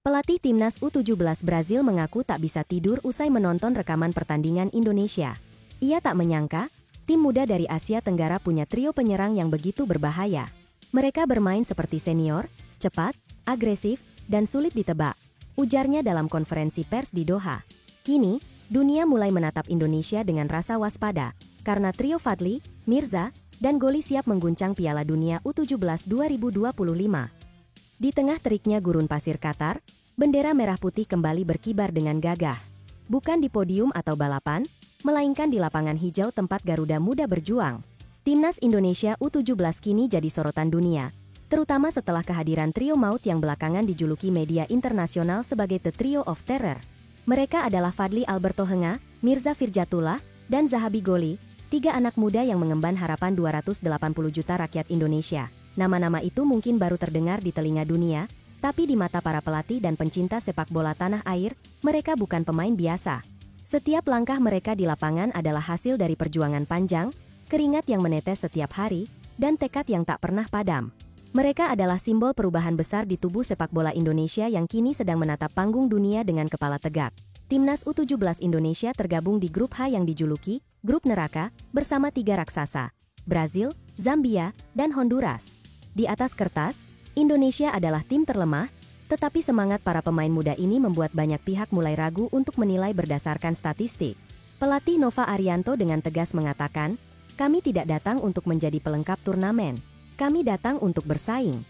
Pelatih timnas U17 Brazil mengaku tak bisa tidur usai menonton rekaman pertandingan Indonesia. Ia tak menyangka, tim muda dari Asia Tenggara punya trio penyerang yang begitu berbahaya. Mereka bermain seperti senior, cepat, agresif, dan sulit ditebak, ujarnya dalam konferensi pers di Doha. Kini, dunia mulai menatap Indonesia dengan rasa waspada, karena trio Fadly, Mirza, dan Goli siap mengguncang Piala Dunia U17 2025. Di tengah teriknya gurun pasir Qatar, bendera merah putih kembali berkibar dengan gagah. Bukan di podium atau balapan, melainkan di lapangan hijau tempat Garuda Muda berjuang. Timnas Indonesia U17 kini jadi sorotan dunia, terutama setelah kehadiran trio maut yang belakangan dijuluki media internasional sebagai The Trio of Terror. Mereka adalah Fadly Albertohenga, Mirza Firjatullah, dan Zahabi Goli, tiga anak muda yang mengemban harapan 280 juta rakyat Indonesia. Nama-nama itu mungkin baru terdengar di telinga dunia, tapi di mata para pelatih dan pencinta sepak bola tanah air, mereka bukan pemain biasa. Setiap langkah mereka di lapangan adalah hasil dari perjuangan panjang, keringat yang menetes setiap hari, dan tekad yang tak pernah padam. Mereka adalah simbol perubahan besar di tubuh sepak bola Indonesia yang kini sedang menatap panggung dunia dengan kepala tegak. Timnas U17 Indonesia tergabung di grup H yang dijuluki Grup Neraka, bersama tiga raksasa, Brazil, Zambia, dan Honduras. Di atas kertas, Indonesia adalah tim terlemah, tetapi semangat para pemain muda ini membuat banyak pihak mulai ragu untuk menilai berdasarkan statistik. Pelatih Nova Arianto dengan tegas mengatakan, "Kami tidak datang untuk menjadi pelengkap turnamen. Kami datang untuk bersaing."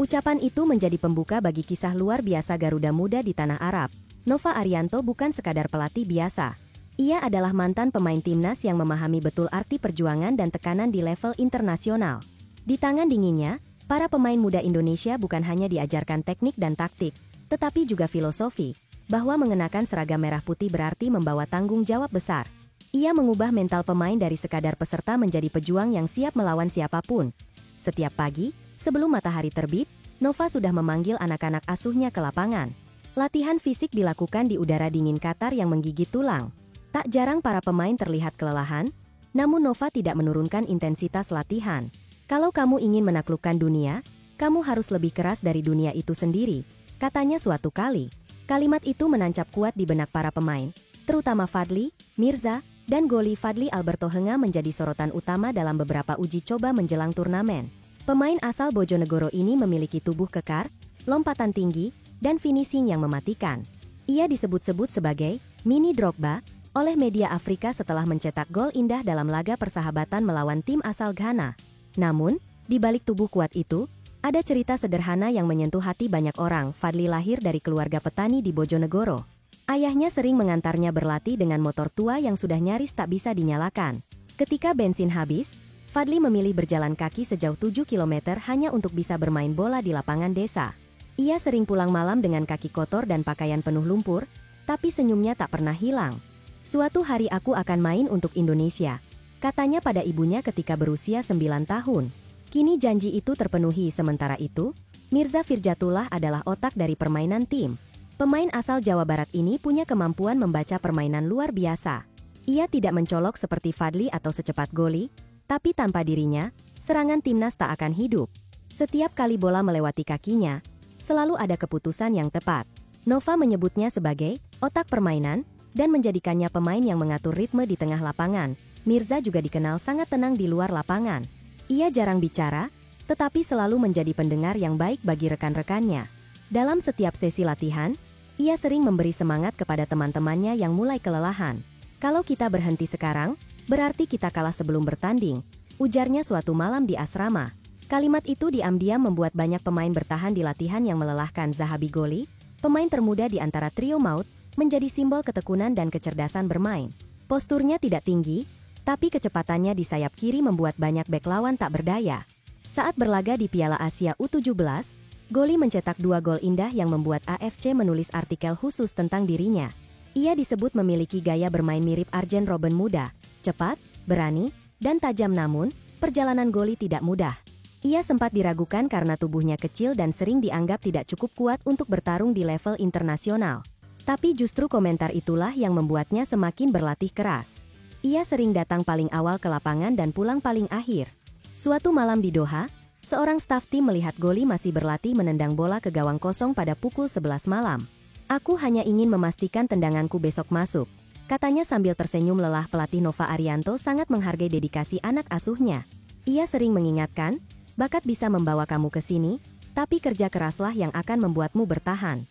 Ucapan itu menjadi pembuka bagi kisah luar biasa Garuda Muda di tanah Arab. Nova Arianto bukan sekadar pelatih biasa. Ia adalah mantan pemain timnas yang memahami betul arti perjuangan dan tekanan di level internasional. Di tangan dinginnya, para pemain muda Indonesia bukan hanya diajarkan teknik dan taktik, tetapi juga filosofi, bahwa mengenakan seragam merah putih berarti membawa tanggung jawab besar. Ia mengubah mental pemain dari sekadar peserta menjadi pejuang yang siap melawan siapapun. Setiap pagi, sebelum matahari terbit, Nova sudah memanggil anak-anak asuhnya ke lapangan. Latihan fisik dilakukan di udara dingin Qatar yang menggigit tulang. Tak jarang para pemain terlihat kelelahan, namun Nova tidak menurunkan intensitas latihan. "Kalau kamu ingin menaklukkan dunia, kamu harus lebih keras dari dunia itu sendiri," katanya suatu kali. Kalimat itu menancap kuat di benak para pemain, terutama Fadly, Mirza, dan Goli. Fadly Albertohenga menjadi sorotan utama dalam beberapa uji coba menjelang turnamen. Pemain asal Bojonegoro ini memiliki tubuh kekar, lompatan tinggi, dan finishing yang mematikan. Ia disebut-sebut sebagai mini Drogba oleh media Afrika setelah mencetak gol indah dalam laga persahabatan melawan tim asal Ghana. Namun, di balik tubuh kuat itu, ada cerita sederhana yang menyentuh hati banyak orang. Fadly lahir dari keluarga petani di Bojonegoro. Ayahnya sering mengantarnya berlatih dengan motor tua yang sudah nyaris tak bisa dinyalakan. Ketika bensin habis, Fadly memilih berjalan kaki sejauh 7 km hanya untuk bisa bermain bola di lapangan desa. Ia sering pulang malam dengan kaki kotor dan pakaian penuh lumpur, tapi senyumnya tak pernah hilang. "Suatu hari aku akan main untuk Indonesia," katanya pada ibunya ketika berusia 9 tahun. Kini janji itu terpenuhi. Sementara itu, Mirza Firjatullah adalah otak dari permainan tim. Pemain asal Jawa Barat ini punya kemampuan membaca permainan luar biasa. Ia tidak mencolok seperti Fadly atau secepat Goli, tapi tanpa dirinya, serangan timnas tak akan hidup. Setiap kali bola melewati kakinya, selalu ada keputusan yang tepat. Nova menyebutnya sebagai otak permainan, dan menjadikannya pemain yang mengatur ritme di tengah lapangan. Mirza juga dikenal sangat tenang di luar lapangan. Ia jarang bicara, tetapi selalu menjadi pendengar yang baik bagi rekan-rekannya. Dalam setiap sesi latihan, ia sering memberi semangat kepada teman-temannya yang mulai kelelahan. "Kalau kita berhenti sekarang, berarti kita kalah sebelum bertanding," ujarnya suatu malam di asrama. Kalimat itu diam-diam membuat banyak pemain bertahan di latihan yang melelahkan. Zahabi Goli, pemain termuda di antara trio maut, menjadi simbol ketekunan dan kecerdasan bermain. Posturnya tidak tinggi, tapi kecepatannya di sayap kiri membuat banyak bek lawan tak berdaya. Saat berlaga di Piala Asia U17, Goli mencetak 2 gol indah yang membuat AFC menulis artikel khusus tentang dirinya. Ia disebut memiliki gaya bermain mirip Arjen Robben muda, cepat, berani, dan tajam. Namun, perjalanan Goli tidak mudah. Ia sempat diragukan karena tubuhnya kecil dan sering dianggap tidak cukup kuat untuk bertarung di level internasional. Tapi justru komentar itulah yang membuatnya semakin berlatih keras. Ia sering datang paling awal ke lapangan dan pulang paling akhir. Suatu malam di Doha, Seorang staf tim melihat Goli masih berlatih menendang bola ke gawang kosong pada pukul 11 malam. Aku hanya ingin memastikan tendanganku besok masuk, katanya sambil tersenyum lelah. Pelatih Nova Arianto sangat menghargai dedikasi anak asuhnya. Ia sering mengingatkan, bakat bisa membawa kamu ke sini, tapi kerja keraslah yang akan membuatmu bertahan.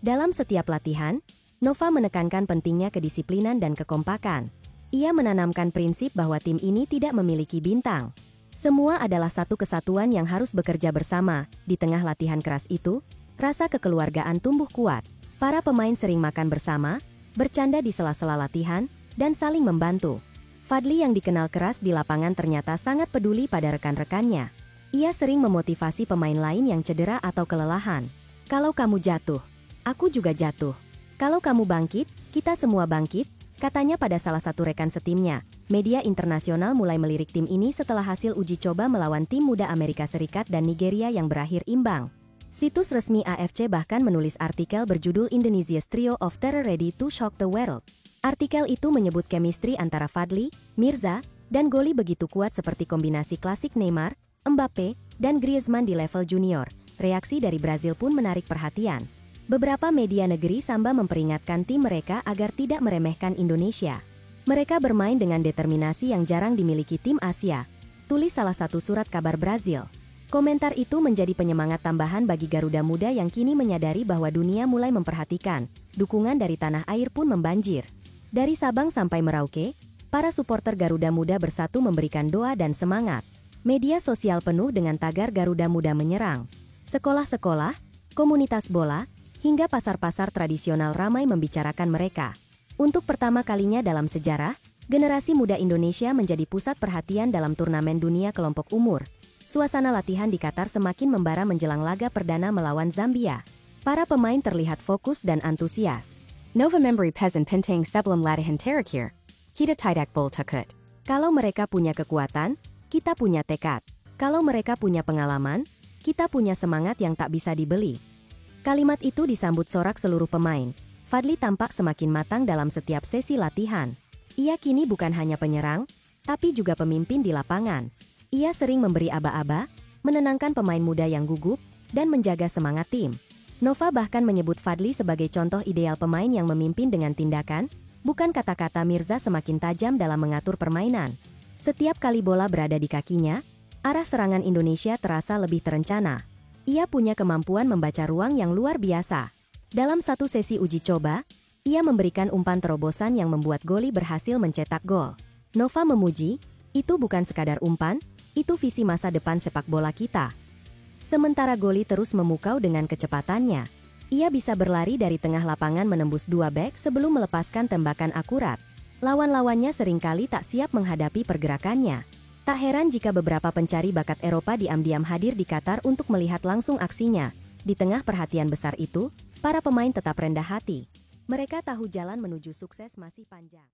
Dalam setiap latihan, Nova menekankan pentingnya kedisiplinan dan kekompakan. Ia menanamkan prinsip bahwa tim ini tidak memiliki bintang. Semua adalah satu kesatuan yang harus bekerja bersama. Di tengah latihan keras itu, rasa kekeluargaan tumbuh kuat. Para pemain sering makan bersama, bercanda di sela-sela latihan, dan saling membantu. Fadli yang dikenal keras di lapangan ternyata sangat peduli pada rekan-rekannya. Ia sering memotivasi pemain lain yang cedera atau kelelahan. Kalau kamu jatuh, aku juga jatuh. Kalau kamu bangkit, kita semua bangkit, katanya pada salah satu rekan setimnya. Media internasional mulai melirik tim ini setelah hasil uji coba melawan tim muda Amerika Serikat dan Nigeria yang berakhir imbang. Situs resmi AFC bahkan menulis artikel berjudul Indonesia's Trio of Terror Ready to Shock the World. Artikel itu menyebut chemistry antara Fadli, Mirza, dan Goli begitu kuat seperti kombinasi klasik Neymar, Mbappe, dan Griezmann di level junior. Reaksi dari Brazil pun menarik perhatian. Beberapa media negeri Samba memperingatkan tim mereka agar tidak meremehkan Indonesia. Mereka bermain dengan determinasi yang jarang dimiliki tim Asia, tulis salah satu surat kabar Brazil. Komentar itu menjadi penyemangat tambahan bagi Garuda Muda yang kini menyadari bahwa dunia mulai memperhatikan. Dukungan dari tanah air pun membanjir. Dari Sabang sampai Merauke, para supporter Garuda Muda bersatu memberikan doa dan semangat. Media sosial penuh dengan tagar Garuda Muda menyerang. Sekolah-sekolah, komunitas bola, hingga pasar-pasar tradisional ramai membicarakan mereka. Untuk pertama kalinya dalam sejarah, generasi muda Indonesia menjadi pusat perhatian dalam turnamen dunia kelompok umur. Suasana latihan di Qatar semakin membara menjelang laga perdana melawan Zambia. Para pemain terlihat fokus dan antusias. Nova memberi pesan penting sebelum latihan terakhir. Kita tidak boleh takut. Kalau mereka punya kekuatan, kita punya tekad. Kalau mereka punya pengalaman, kita punya semangat yang tak bisa dibeli. Kalimat itu disambut sorak seluruh pemain. Fadli tampak semakin matang dalam setiap sesi latihan. Ia kini bukan hanya penyerang, tapi juga pemimpin di lapangan. Ia sering memberi aba-aba, menenangkan pemain muda yang gugup, dan menjaga semangat tim. Nova bahkan menyebut Fadli sebagai contoh ideal pemain yang memimpin dengan tindakan, bukan kata-kata. Mirza semakin tajam dalam mengatur permainan. Setiap kali bola berada di kakinya, arah serangan Indonesia terasa lebih terencana. Ia punya kemampuan membaca ruang yang luar biasa. Dalam satu sesi uji coba, ia memberikan umpan terobosan yang membuat Goli berhasil mencetak gol. Nova memuji, itu bukan sekadar umpan, itu visi masa depan sepak bola kita. Sementara Goli terus memukau dengan kecepatannya. Ia bisa berlari dari tengah lapangan menembus dua bek sebelum melepaskan tembakan akurat. Lawan-lawannya seringkali tak siap menghadapi pergerakannya. Tak heran jika beberapa pencari bakat Eropa diam-diam hadir di Qatar untuk melihat langsung aksinya. Di tengah perhatian besar itu, para pemain tetap rendah hati. Mereka tahu jalan menuju sukses masih panjang.